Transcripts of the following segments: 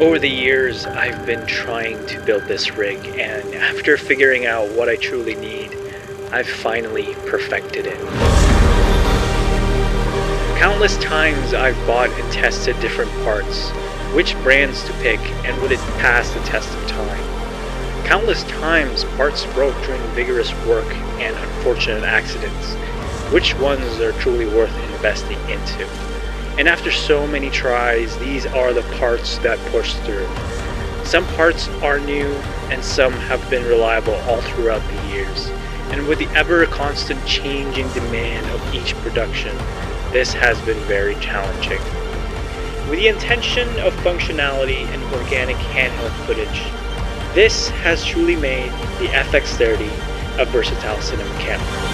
Over the years, I've been trying to build this rig, and after figuring out what I truly need, I've finally perfected it. Countless times I've bought and tested different parts, which brands to pick, and would it pass the test of time. Countless times parts broke during vigorous work and unfortunate accidents. Which ones are truly worth investing into? And after so many tries, these are the parts that push through. Some parts are new and some have been reliable all throughout the years. And with the ever constant changing demand of each production, this has been very challenging. With the intention of functionality and organic handheld footage, this has truly made the FX30 a versatile cinema camera.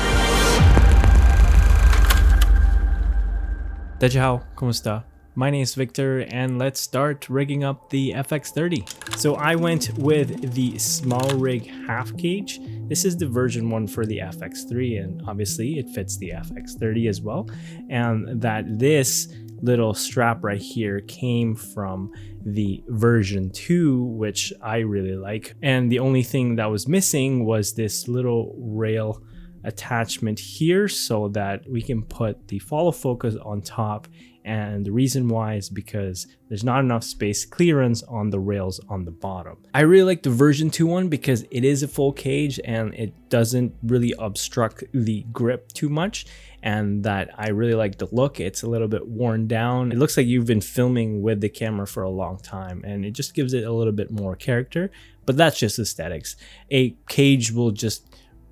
大家好, ¿cómo está? My name is Victor and let's start rigging up the FX30. So I went with the SmallRig half cage. This is the version 1 for the FX3 and obviously it fits the FX30 as well. And that this little strap right here came from the version 2, which I really like. And the only thing that was missing was this little rail attachment here so that we can put the follow focus on top, and the reason why is because there's not enough space clearance on the rails on the bottom. I really like the version 2 one because it is a full cage and it doesn't really obstruct the grip too much, and that I really like the look. It's a little bit worn down. It looks like you've been filming with the camera for a long time, and it just gives it a little bit more character, but that's just aesthetics. A cage will just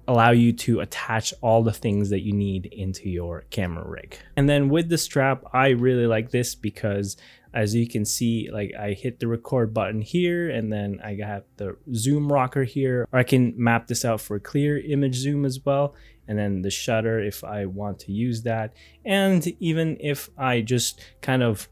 allow you to attach all the things that you need into your camera rig. And then with the strap, I really like this because as you can see, like I hit the record button here and then I got the zoom rocker here, or I can map this out for clear image zoom as well. And then the shutter if I want to use that. And even if I just kind of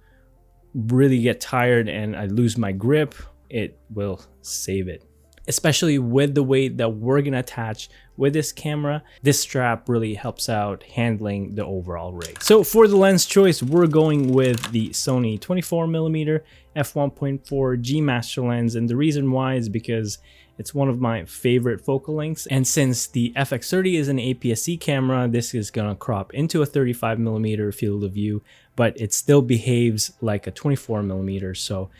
really get tired and I lose my grip, it will save it. Especially with the weight that we're gonna attach with this camera, this strap really helps out handling the overall rig. So for the lens choice, we're going with the Sony 24mm f1.4 G Master lens, and the reason why is because it's one of my favorite focal lengths, and since the FX30 is an APS-C camera, this is gonna crop into a 35mm field of view, but it still behaves like a 24mm, so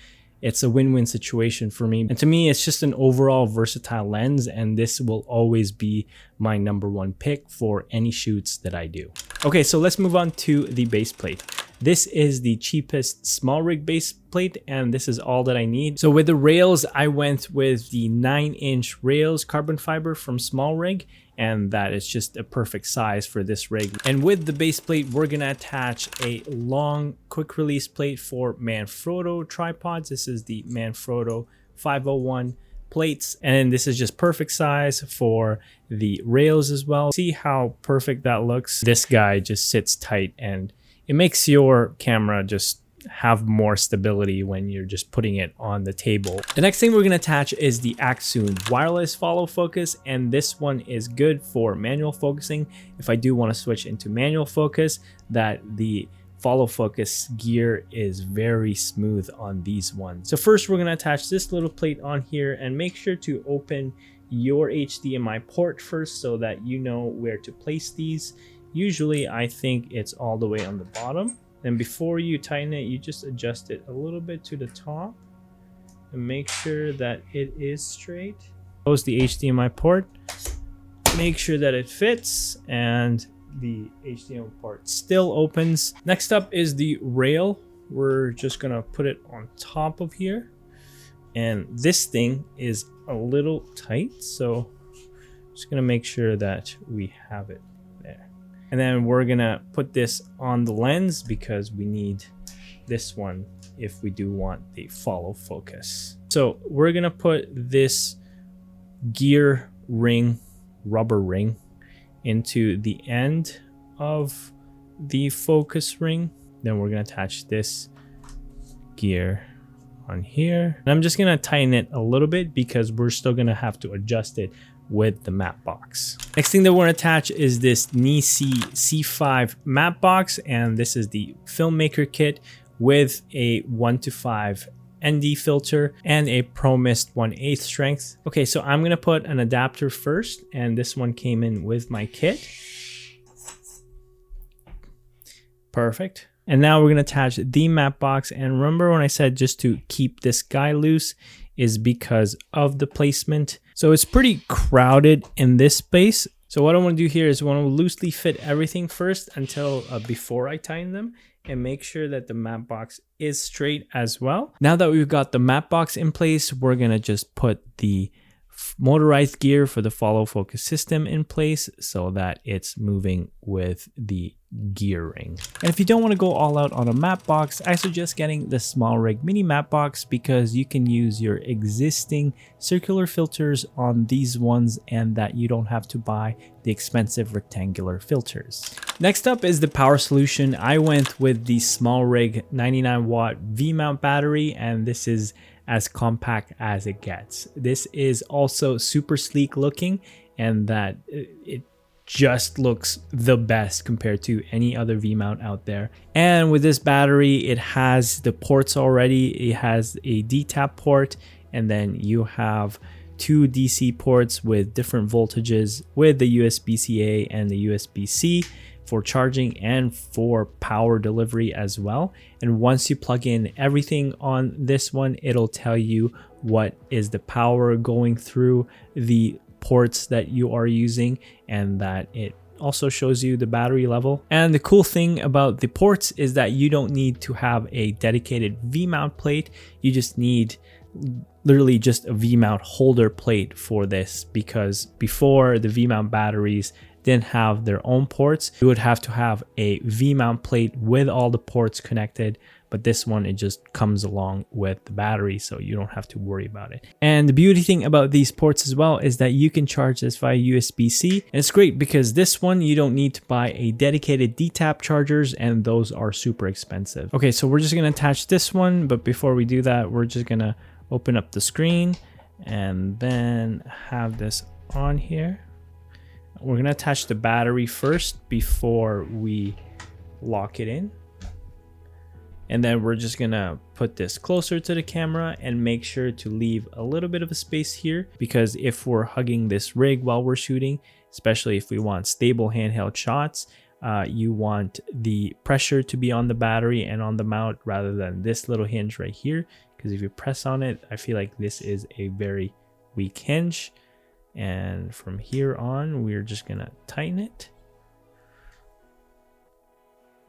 it's a win-win situation for me. And to me, it's just an overall versatile lens, and this will always be my #1 pick for any shoots that I do. Okay, so let's move on to the base plate. This is the cheapest SmallRig base plate, and this is all that I need. So with the rails, I went with the 9-inch rails carbon fiber from SmallRig, and that is just a perfect size for this rig. And with the base plate, we're gonna attach a long quick release plate for Manfrotto tripods. This is the Manfrotto 501 plates, and this is just perfect size for the rails as well. See how perfect that looks? This guy just sits tight and it makes your camera just have more stability when you're just putting it on the table. The next thing we're going to attach is the Axoon wireless follow focus, and this one is good for manual focusing. If I do want to switch into manual focus, that the follow focus gear is very smooth on these ones. So first we're going to attach this little plate on here, and make sure to open your HDMI port first so that you know where to place these. Usually I think it's all the way on the bottom. And before you tighten it, you just adjust it a little bit to the top and make sure that it is straight. Close the HDMI port, make sure that it fits, and the HDMI port still opens. Next up is the rail. We're just gonna put it on top of here. And this thing is a little tight, so just gonna make sure that we have it there. And then we're gonna put this on the lens because we need this one if we do want the follow focus. So we're gonna put this gear ring, rubber ring, into the end of the focus ring. Then we're gonna attach this gear on here. And I'm just gonna tighten it a little bit because we're still gonna have to adjust it with the matte box. Next thing that we're gonna attach is this Nisi C5 matte box, and this is the filmmaker kit with a 1:5 ND filter, and a Pro Mist 1/8 strength. Okay, so I'm gonna put an adapter first, and this one came in with my kit. Perfect. And now we're gonna attach the matte box. And remember when I said just to keep this guy loose is because of the placement. So it's pretty crowded in this space. So what I want to do here is I want to loosely fit everything first until before I tighten them, and make sure that the matte box is straight as well. Now that we've got the matte box in place, we're gonna just put the motorized gear for the follow focus system in place so that it's moving with the gearing. And if you don't want to go all out on a matte box, I suggest getting the SmallRig mini matte box because you can use your existing circular filters on these ones and that you don't have to buy the expensive rectangular filters. Next up is the power solution. I went with the SmallRig 99 watt V-mount battery, and this is as compact as it gets. This is also super sleek looking, and that it just looks the best compared to any other V-mount out there. And with this battery, it has the ports already. It has a D-tap port, and then you have two DC ports with different voltages with the USB-C and the USB-C for charging and for power delivery as well. And once you plug in everything on this one, it'll tell you what is the power going through the ports that you are using, and that it also shows you the battery level. And the cool thing about the ports is that you don't need to have a dedicated V-mount plate. You just need literally just a V-mount holder plate for this, because before the V-mount batteries didn't have their own ports, you would have to have a V-mount plate with all the ports connected. But this one, it just comes along with the battery, so you don't have to worry about it. And the beauty thing about these ports as well is that you can charge this via USB-C. And it's great because this one, you don't need to buy a dedicated D-tap chargers, and those are super expensive. Okay, so we're just gonna attach this one, but before we do that, we're just gonna open up the screen and then have this on here. We're gonna attach the battery first before we lock it in. And then we're just gonna put this closer to the camera and make sure to leave a little bit of a space here, because if we're hugging this rig while we're shooting, especially if we want stable handheld shots, you want the pressure to be on the battery and on the mount rather than this little hinge right here. Because if you press on it, I feel like this is a very weak hinge. And from here on, we're just gonna tighten it.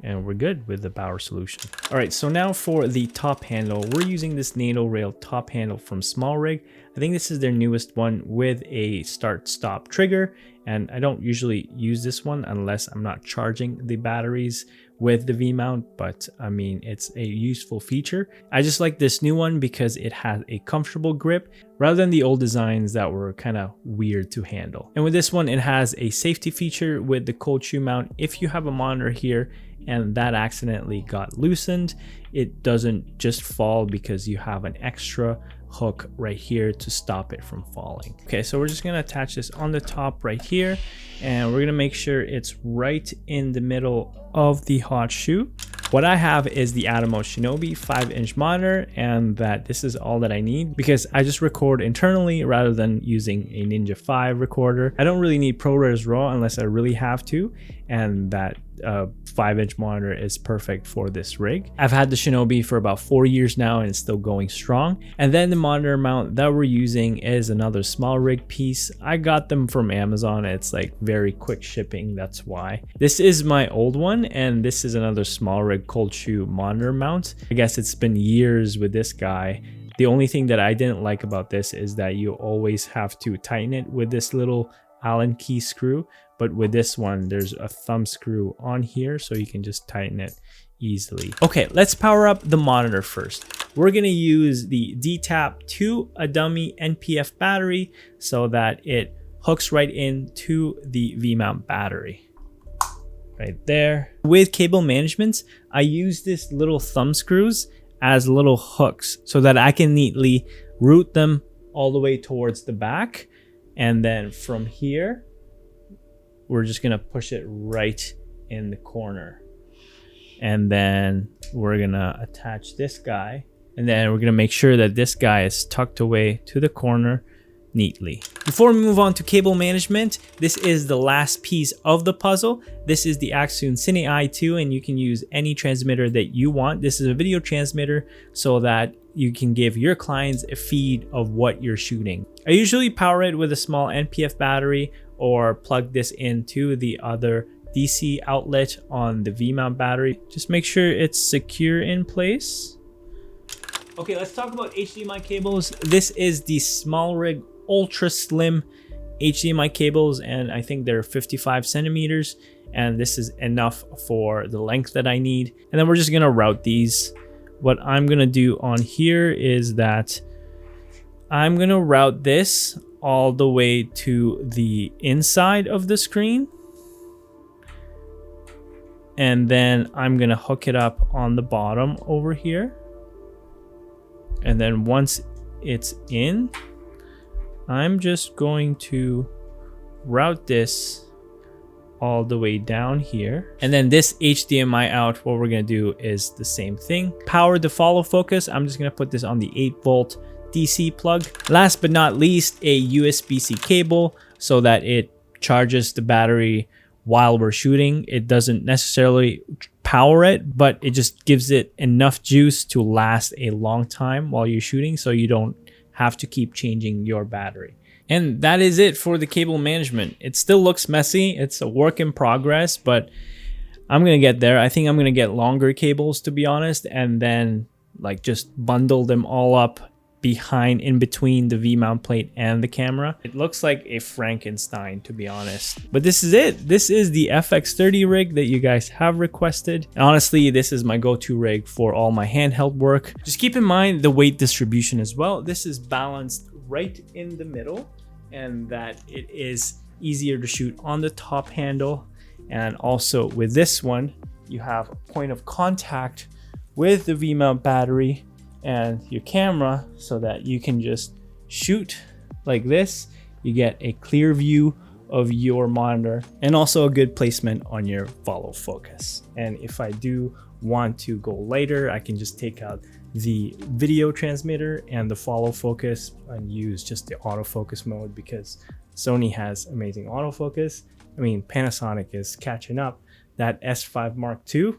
And we're good with the power solution. All right, so now for the top handle, we're using this NATO rail top handle from SmallRig. I think this is their newest one with a start-stop trigger. And I don't usually use this one unless I'm not charging the batteries with the V-mount, but I mean, it's a useful feature. I just like this new one because it has a comfortable grip rather than the old designs that were kind of weird to handle. And with this one, it has a safety feature with the cold shoe mount. If you have a monitor here and that accidentally got loosened, it doesn't just fall because you have an extra hook right here to stop it from falling. Okay, so we're just gonna attach this on the top right here, and we're gonna make sure it's right in the middle of the hot shoe. What I have is the Atomos Shinobi 5-inch monitor, and that this is all that I need because I just record internally rather than using a Ninja 5 recorder. I don't really need ProRes RAW unless I really have to, and that 5-inch monitor is perfect for this rig. I've had the Shinobi for about 4 years now and it's still going strong. And then the monitor mount that we're using is another SmallRig piece. I got them from Amazon. It's like very quick shipping, that's why. This is my old one, and this is another SmallRig cold shoe monitor mount. I guess it's been years with this guy. The only thing that I didn't like about this is that you always have to tighten it with this little Allen key screw, but with this one there's a thumb screw on here so you can just tighten it easily. Okay, let's power up the monitor first. We're gonna use the D-tap to a dummy NPF battery so that it hooks right into the V-mount battery right there. With cable management, I use this little thumb screws as little hooks so that I can neatly route them all the way towards the back. And then from here, we're just gonna push it right in the corner. And then we're gonna attach this guy And then we're gonna make sure that this guy is tucked away to the corner neatly. Before we move on to cable management, this is the last piece of the puzzle. This is the SONY FX30, and you can use any transmitter that you want. This is a video transmitter so that you can give your clients a feed of what you're shooting. I usually power it with a small NPF battery or plug this into the other DC outlet on the V-mount battery. Just make sure it's secure in place. Okay, let's talk about HDMI cables. This is the SmallRig ultra slim HDMI cables, and I think they're 55 centimeters, and this is enough for the length that I need. And then we're just gonna route these. What I'm gonna do on here is that I'm gonna route this all the way to the inside of the screen, and then I'm gonna hook it up on the bottom over here. And then once it's in, I'm just going to route this all the way down here. And then this HDMI out, what we're gonna do is the same thing. Power the follow focus, I'm just gonna put this on the 8-volt DC plug. Last but not least, a USB-C cable so that it charges the battery while we're shooting. It doesn't necessarily power it, but it just gives it enough juice to last a long time while you're shooting, so you don't have to keep changing your battery. And that is it for the cable management. It still looks messy. It's a work in progress, but I'm gonna get there. I think I'm gonna get longer cables, to be honest, and then like just bundle them all up in between the V-mount plate and the camera. It looks like a Frankenstein, to be honest. But this is it. This is the FX30 rig that you guys have requested. And honestly, this is my go-to rig for all my handheld work. Just keep in mind the weight distribution as well. This is balanced right in the middle, and that it is easier to shoot on the top handle. And also with this one, you have a point of contact with the V-mount battery and your camera so that you can just shoot like this. You get a clear view of your monitor and also a good placement on your follow focus. And if I do want to go lighter, I can just take out the video transmitter and the follow focus and use just the autofocus mode, because Sony has amazing autofocus. I mean, Panasonic is catching up. That S5 Mark II,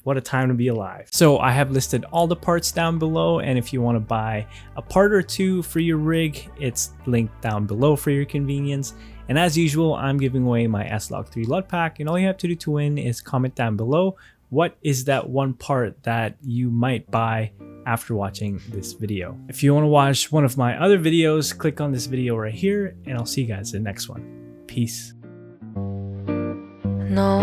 what a time to be alive. So I have listed all the parts down below, and if you want to buy a part or two for your rig, it's linked down below for your convenience. And as usual, I'm giving away my S-Log3 LUT pack, and all you have to do to win is comment down below what is that one part that you might buy after watching this video. If you want to watch one of my other videos, click on this video right here, and I'll see you guys in the next one. Peace. No,